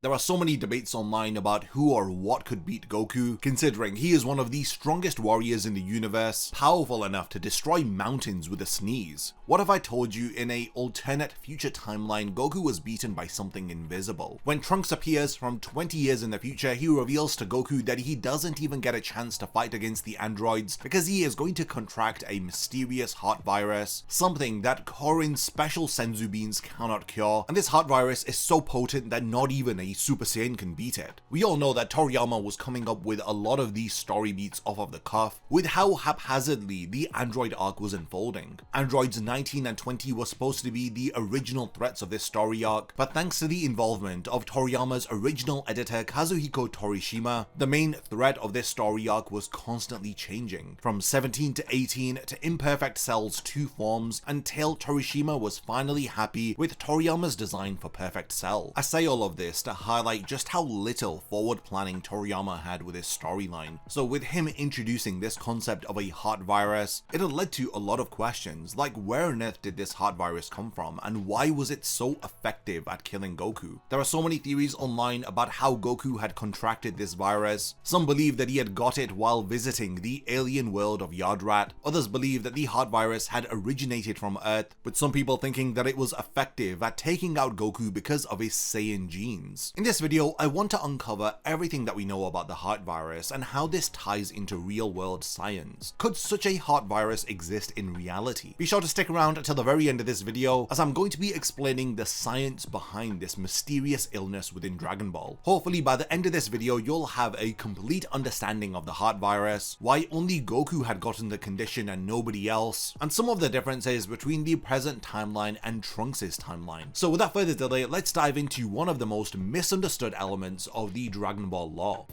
There are so many debates online about who or what could beat Goku, considering he is one of the strongest warriors in the universe, powerful enough to destroy mountains with a sneeze. What if I told you in a alternate future timeline Goku was beaten by something invisible? When Trunks appears from 20 years in the future, he reveals to Goku that he doesn't even get a chance to fight against the androids because he is going to contract a mysterious heart virus, something that Korin's special Senzu Beans cannot cure, and this heart virus is so potent that not even a Super Saiyan can beat it. We all know that Toriyama was coming up with a lot of these story beats off of the cuff, with how haphazardly the android arc was unfolding. Androids 19 and 20 were supposed to be the original threats of this story arc, but thanks to the involvement of Toriyama's original editor Kazuhiko Torishima, the main threat of this story arc was constantly changing, from 17 to 18 to Imperfect Cell's 2 forms, until Torishima was finally happy with Toriyama's design for Perfect Cell. I say all of this to highlight just how little forward planning Toriyama had with his storyline. So with him introducing this concept of a heart virus, it had led to a lot of questions, like where on earth did this heart virus come from, and why was it so effective at killing Goku? There are so many theories online about how Goku had contracted this virus. Some believe that he had got it while visiting the alien world of Yardrat, others believe that the heart virus had originated from Earth, with some people thinking that it was effective at taking out Goku because of his Saiyan genes. In this video, I want to uncover everything that we know about the heart virus and how this ties into real-world science. Could such a heart virus exist in reality? Be sure to stick around until the very end of this video, as I'm going to be explaining the science behind this mysterious illness within Dragon Ball. Hopefully by the end of this video, you'll have a complete understanding of the heart virus, why only Goku had gotten the condition and nobody else, and some of the differences between the present timeline and Trunks' timeline. So without further delay, let's dive into one of the most misunderstood elements of the Dragon Ball lore.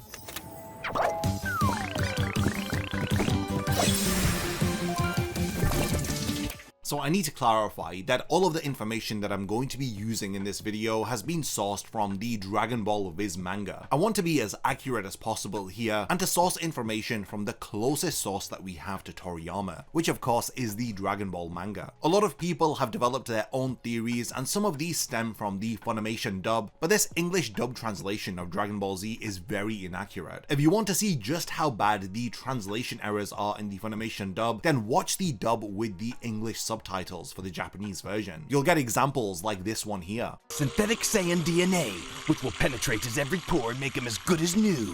So I need to clarify that all of the information that I'm going to be using in this video has been sourced from the Dragon Ball Viz manga. I want to be as accurate as possible here and to source information from the closest source that we have to Toriyama, which of course is the Dragon Ball manga. A lot of people have developed their own theories, and some of these stem from the Funimation dub, but this English dub translation of Dragon Ball Z is very inaccurate. If you want to see just how bad the translation errors are in the Funimation dub, then watch the dub with the English subtitles for the Japanese version. You'll get examples like this one here. Synthetic Saiyan DNA, which will penetrate his every pore and make him as good as new.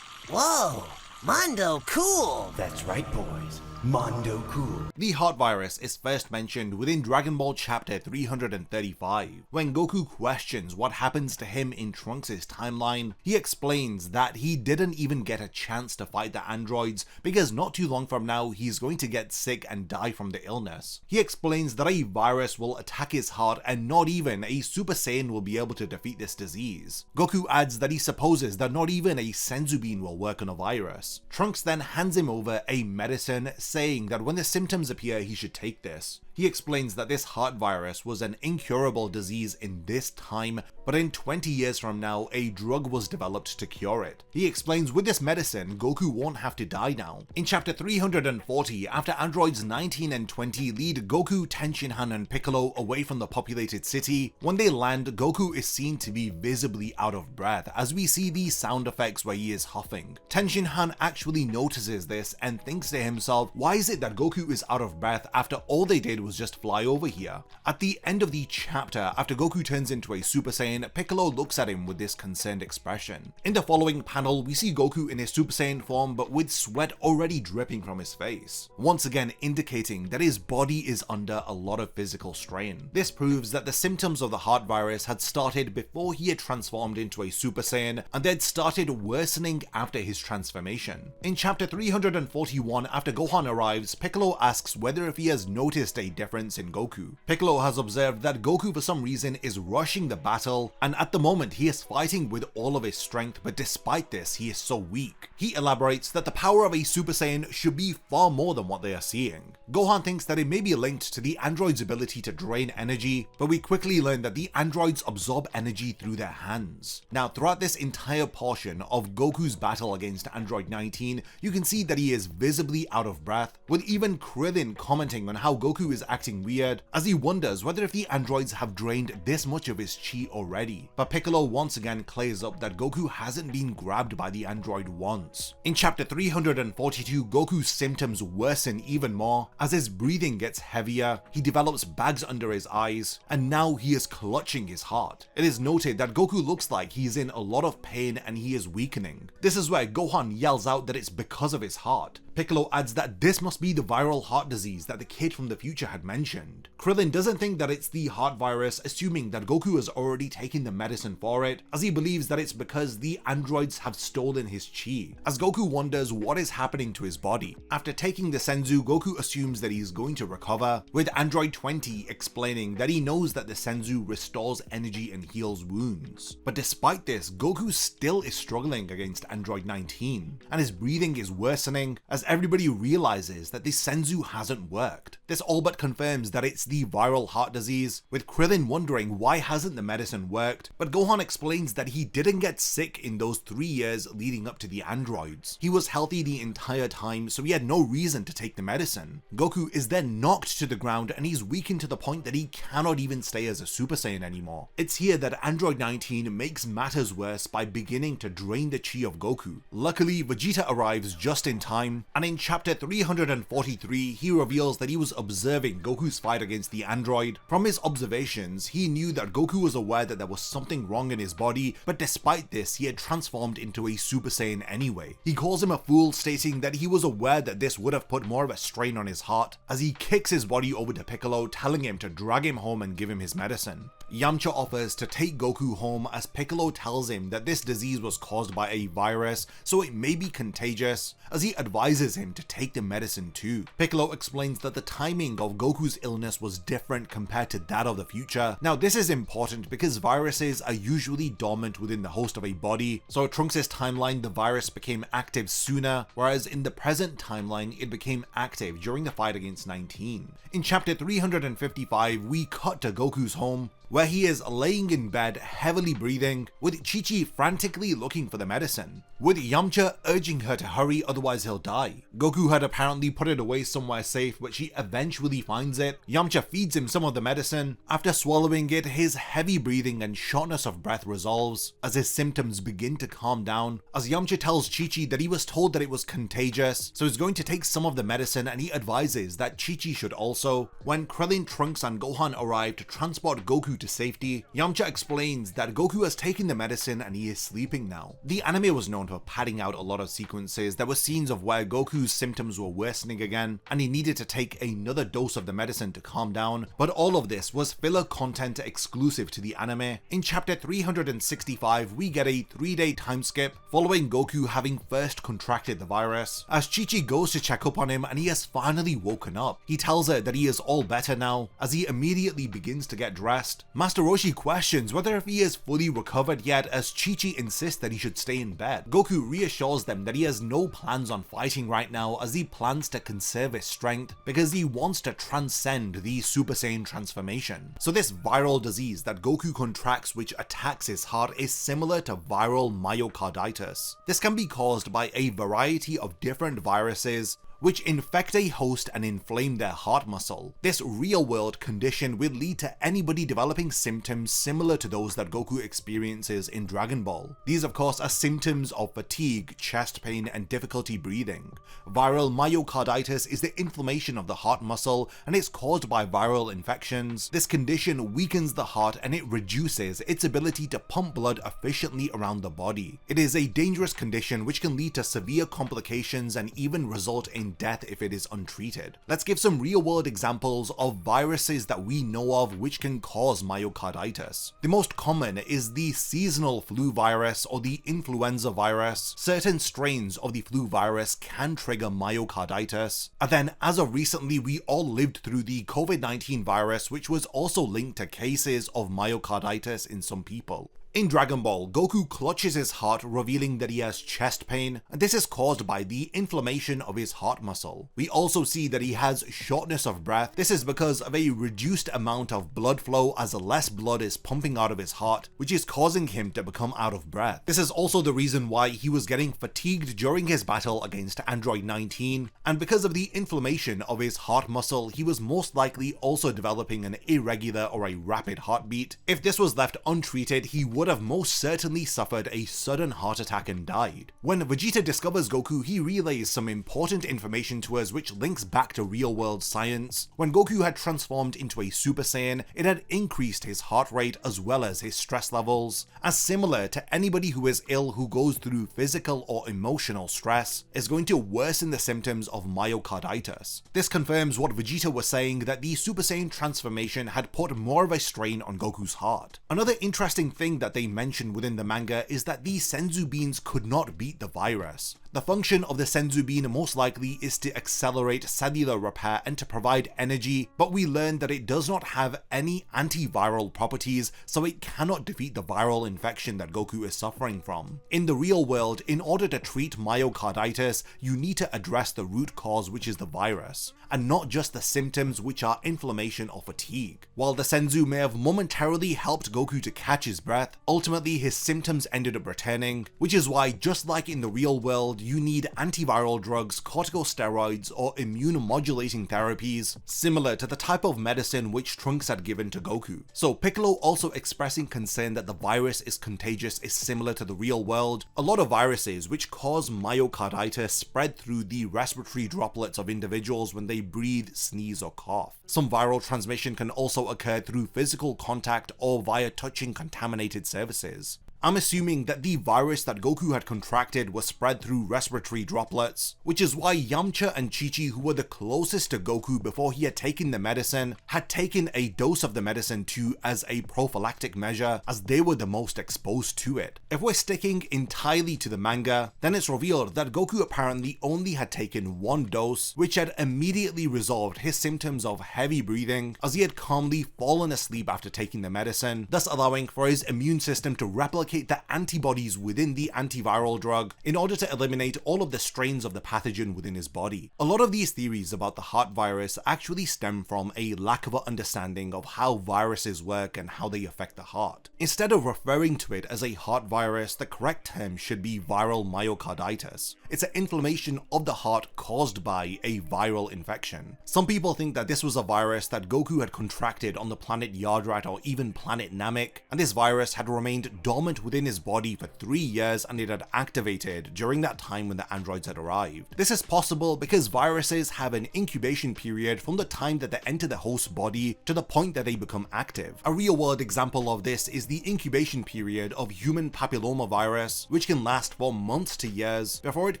Whoa, Mondo cool! That's right, boys. Mondo cool. The heart virus is first mentioned within Dragon Ball chapter 335. When Goku questions what happens to him in Trunks' timeline, he explains that he didn't even get a chance to fight the androids because not too long from now he's going to get sick and die from the illness. He explains that a virus will attack his heart and not even a Super Saiyan will be able to defeat this disease. Goku adds that he supposes that not even a Senzu Bean will work on a virus. Trunks then hands him over a medicine, saying that when the symptoms appear he should take this. He explains that this heart virus was an incurable disease in this time, but in 20 years from now, a drug was developed to cure it. He explains with this medicine, Goku won't have to die now. In chapter 340, after androids 19 and 20 lead Goku, Tenshinhan and Piccolo away from the populated city, when they land, Goku is seen to be visibly out of breath, as we see these sound effects where he is huffing. Tenshinhan actually notices this and thinks to himself, why is it that Goku is out of breath after all they did was just fly over here? At the end of the chapter, after Goku turns into a Super Saiyan, Piccolo looks at him with this concerned expression. In the following panel, we see Goku in his Super Saiyan form but with sweat already dripping from his face, once again indicating that his body is under a lot of physical strain. This proves that the symptoms of the heart virus had started before he had transformed into a Super Saiyan, and they'd started worsening after his transformation. In chapter 341, after Gohan arrives, Piccolo asks whether if he has noticed a difference in Goku. Piccolo has observed that Goku for some reason is rushing the battle, and at the moment he is fighting with all of his strength, but despite this he is so weak. He elaborates that the power of a Super Saiyan should be far more than what they are seeing. Gohan thinks that it may be linked to the androids' ability to drain energy, but we quickly learn that the androids absorb energy through their hands. Now throughout this entire portion of Goku's battle against Android 19, you can see that he is visibly out of breath, with even Krillin commenting on how Goku is is acting weird, as he wonders whether if the androids have drained this much of his chi already. But Piccolo once again clears up that Goku hasn't been grabbed by the android once. In chapter 342, Goku's symptoms worsen even more. As his breathing gets heavier, he develops bags under his eyes, and now he is clutching his heart. It is noted that Goku looks like he's in a lot of pain and he is weakening. This is where Gohan yells out that it's because of his heart. Piccolo adds that this must be the viral heart disease that the kid from the future had mentioned. Krillin doesn't think that it's the heart virus, assuming that Goku has already taken the medicine for it, as he believes that it's because the androids have stolen his chi. As Goku wonders what is happening to his body, after taking the Senzu, Goku assumes that he's going to recover, with Android 20 explaining that he knows that the Senzu restores energy and heals wounds. But despite this, Goku still is struggling against Android 19, and his breathing is worsening as everybody realizes that this Senzu hasn't worked. This all but confirms that it's the viral heart disease, with Krillin wondering why hasn't the medicine worked, but Gohan explains that he didn't get sick in those 3 years leading up to the androids. He was healthy the entire time, so he had no reason to take the medicine. Goku is then knocked to the ground and he's weakened to the point that he cannot even stay as a Super Saiyan anymore. It's here that Android 19 makes matters worse by beginning to drain the chi of Goku. Luckily, Vegeta arrives just in time, and in chapter 343 he reveals that he was observing Goku's fight against the android. From his observations, he knew that Goku was aware that there was something wrong in his body, but despite this, he had transformed into a Super Saiyan anyway. He calls him a fool, stating that he was aware that this would have put more of a strain on his heart, as he kicks his body over to Piccolo, telling him to drag him home and give him his medicine. Yamcha offers to take Goku home, as Piccolo tells him that this disease was caused by a virus, so it may be contagious, as he advises him to take the medicine too. Piccolo explains that the timing of Goku's illness was different compared to that of the future. Now this is important because viruses are usually dormant within the host of a body, so Trunks' timeline the virus became active sooner, whereas in the present timeline it became active during the fight against 19. In chapter 355 we cut to Goku's home, where he is laying in bed heavily breathing, with Chi-Chi frantically looking for the medicine, with Yamcha urging her to hurry otherwise he'll die. Goku had apparently put it away somewhere safe, but she eventually finds it. Yamcha feeds him some of the medicine. After swallowing it, his heavy breathing and shortness of breath resolves, as his symptoms begin to calm down, as Yamcha tells Chi-Chi that he was told that it was contagious, so he's going to take some of the medicine, and he advises that Chi-Chi should also. When Krillin, Trunks and Gohan arrive to transport Goku to safety, Yamcha explains that Goku has taken the medicine and he is sleeping now. The anime was known for padding out a lot of sequences. There were scenes of where Goku's symptoms were worsening again and he needed to take another dose of the medicine to calm down, but all of this was filler content exclusive to the anime. In chapter 365 we get a 3-day time skip following Goku having first contracted the virus, as Chi-Chi goes to check up on him and he has finally woken up. He tells her that he is all better now, as he immediately begins to get dressed. Master Roshi questions whether if he is fully recovered yet, as Chi-Chi insists that he should stay in bed. Goku reassures them that he has no plans on fighting right now, as he plans to conserve his strength because he wants to transcend the Super Saiyan transformation. So this viral disease that Goku contracts which attacks his heart is similar to viral myocarditis. This can be caused by a variety of different viruses which infect a host and inflame their heart muscle. This real-world condition will lead to anybody developing symptoms similar to those that Goku experiences in Dragon Ball. These of course are symptoms of fatigue, chest pain, and difficulty breathing. Viral myocarditis is the inflammation of the heart muscle and it's caused by viral infections. This condition weakens the heart and it reduces its ability to pump blood efficiently around the body. It is a dangerous condition which can lead to severe complications and even result in death if it is untreated. Let's give some real-world examples of viruses that we know of which can cause myocarditis. The most common is the seasonal flu virus or the influenza virus. Certain strains of the flu virus can trigger myocarditis. And then as of recently, we all lived through the COVID-19 virus, which was also linked to cases of myocarditis in some people. In Dragon Ball, Goku clutches his heart, revealing that he has chest pain, and this is caused by the inflammation of his heart muscle. We also see that he has shortness of breath. This is because of a reduced amount of blood flow, as less blood is pumping out of his heart, which is causing him to become out of breath. This is also the reason why he was getting fatigued during his battle against Android 19, and because of the inflammation of his heart muscle, he was most likely also developing an irregular or a rapid heartbeat. If this was left untreated, he would have most certainly suffered a sudden heart attack and died. When Vegeta discovers Goku, he relays some important information to us which links back to real-world science. When Goku had transformed into a Super Saiyan, it had increased his heart rate as well as his stress levels, as similar to anybody who is ill who goes through physical or emotional stress is going to worsen the symptoms of myocarditis. This confirms what Vegeta was saying, that the Super Saiyan transformation had put more of a strain on Goku's heart. Another interesting thing that they mentioned within the manga is that the Senzu Beans could not beat the virus. The function of the Senzu Bean most likely is to accelerate cellular repair and to provide energy, but we learned that it does not have any antiviral properties, so it cannot defeat the viral infection that Goku is suffering from. In the real world, in order to treat myocarditis, you need to address the root cause, which is the virus, and not just the symptoms, which are inflammation or fatigue. While the Senzu may have momentarily helped Goku to catch his breath, ultimately his symptoms ended up returning, which is why, just like in the real world, you need antiviral drugs, corticosteroids, or immune-modulating therapies, similar to the type of medicine which Trunks had given to Goku. So Piccolo also expressing concern that the virus is contagious is similar to the real world. A lot of viruses which cause myocarditis spread through the respiratory droplets of individuals when they breathe, sneeze, or cough. Some viral transmission can also occur through physical contact or via touching contaminated surfaces. I'm assuming that the virus that Goku had contracted was spread through respiratory droplets, which is why Yamcha and Chi-Chi, who were the closest to Goku before he had taken the medicine, had taken a dose of the medicine too as a prophylactic measure, as they were the most exposed to it. If we're sticking entirely to the manga, then it's revealed that Goku apparently only had taken one dose, which had immediately resolved his symptoms of heavy breathing, as he had calmly fallen asleep after taking the medicine, thus allowing for his immune system to replicate the antibodies within the antiviral drug in order to eliminate all of the strains of the pathogen within his body. A lot of these theories about the heart virus actually stem from a lack of an understanding of how viruses work and how they affect the heart. Instead of referring to it as a heart virus, the correct term should be viral myocarditis. It's an inflammation of the heart caused by a viral infection. Some people think that this was a virus that Goku had contracted on the planet Yardrat or even planet Namek, and this virus had remained dormant within his body for 3 years and it had activated during that time when the androids had arrived. This is possible because viruses have an incubation period from the time that they enter the host's body to the point that they become active. A real world example of this is the incubation period of human papillomavirus, which can last for months to years before it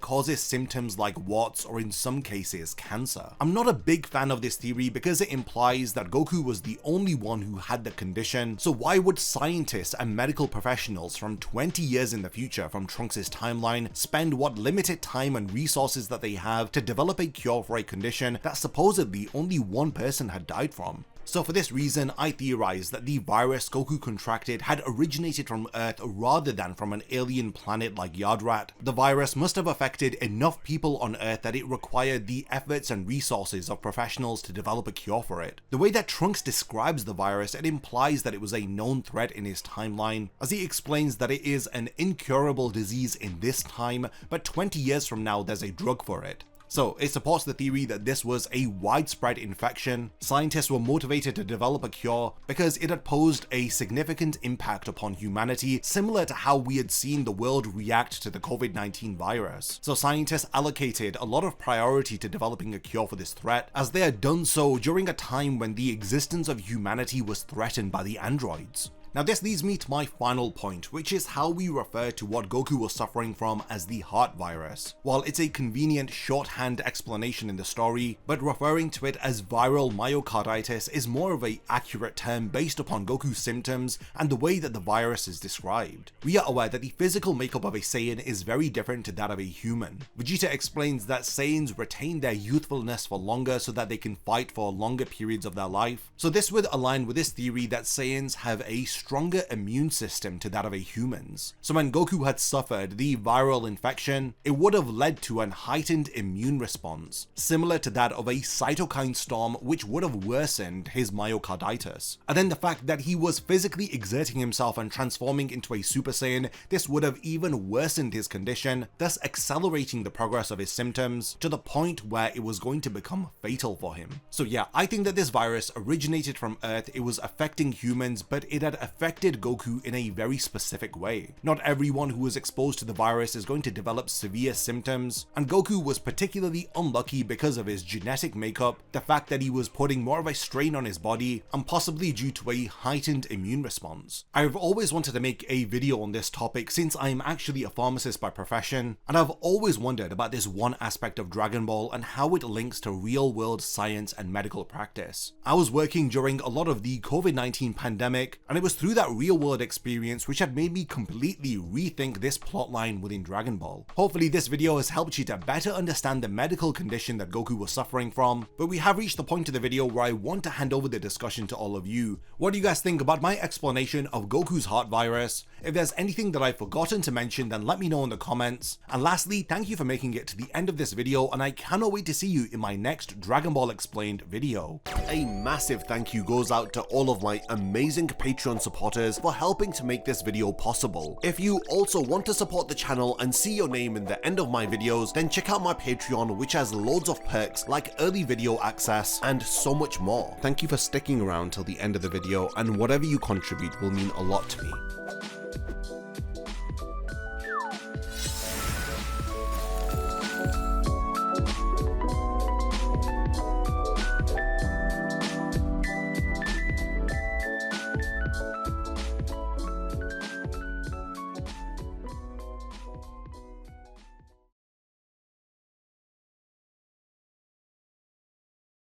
causes symptoms like warts or in some cases cancer. I'm not a big fan of this theory because it implies that Goku was the only one who had the condition, so why would scientists and medical professionals from 20 years in the future from Trunks' timeline spend what limited time and resources that they have to develop a cure for a condition that supposedly only one person had died from? So for this reason, I theorize that the virus Goku contracted had originated from Earth rather than from an alien planet like Yardrat. The virus must have affected enough people on Earth that it required the efforts and resources of professionals to develop a cure for it. The way that Trunks describes the virus, it implies that it was a known threat in his timeline, as he explains that it is an incurable disease in this time, but 20 years from now there's a drug for it. So it supports the theory that this was a widespread infection. Scientists were motivated to develop a cure because it had posed a significant impact upon humanity, similar to how we had seen the world react to the COVID-19 virus. So scientists allocated a lot of priority to developing a cure for this threat, as they had done so during a time when the existence of humanity was threatened by the androids. Now this leads me to my final point, which is how we refer to what Goku was suffering from as the heart virus. While it's a convenient shorthand explanation in the story, but referring to it as viral myocarditis is more of an accurate term based upon Goku's symptoms and the way that the virus is described. We are aware that the physical makeup of a Saiyan is very different to that of a human. Vegeta explains that Saiyans retain their youthfulness for longer so that they can fight for longer periods of their life. So this would align with this theory that Saiyans have a stronger immune system to that of a human's. So when Goku had suffered the viral infection, it would have led to an heightened immune response, similar to that of a cytokine storm, which would have worsened his myocarditis. And then the fact that he was physically exerting himself and transforming into a Super Saiyan, this would have even worsened his condition, thus accelerating the progress of his symptoms to the point where it was going to become fatal for him. So yeah, I think that this virus originated from Earth, it was affecting humans, but it had affected Goku in a very specific way. Not everyone who was exposed to the virus is going to develop severe symptoms, and Goku was particularly unlucky because of his genetic makeup, the fact that he was putting more of a strain on his body, and possibly due to a heightened immune response. I've always wanted to make a video on this topic since I'm actually a pharmacist by profession, and I've always wondered about this one aspect of Dragon Ball and how it links to real-world science and medical practice. I was working during a lot of the COVID-19 pandemic, and it was through that real-world experience which had made me completely rethink this plotline within Dragon Ball. Hopefully this video has helped you to better understand the medical condition that Goku was suffering from, but we have reached the point of the video where I want to hand over the discussion to all of you. What do you guys think about my explanation of Goku's heart virus? If there's anything that I've forgotten to mention, then let me know in the comments. And lastly, thank you for making it to the end of this video, and I cannot wait to see you in my next Dragon Ball Explained video. A massive thank you goes out to all of my amazing Patreon supporters for helping to make this video possible. If you also want to support the channel and see your name in the end of my videos, then check out my Patreon, which has loads of perks like early video access and so much more. Thank you for sticking around till the end of the video, and whatever you contribute will mean a lot to me.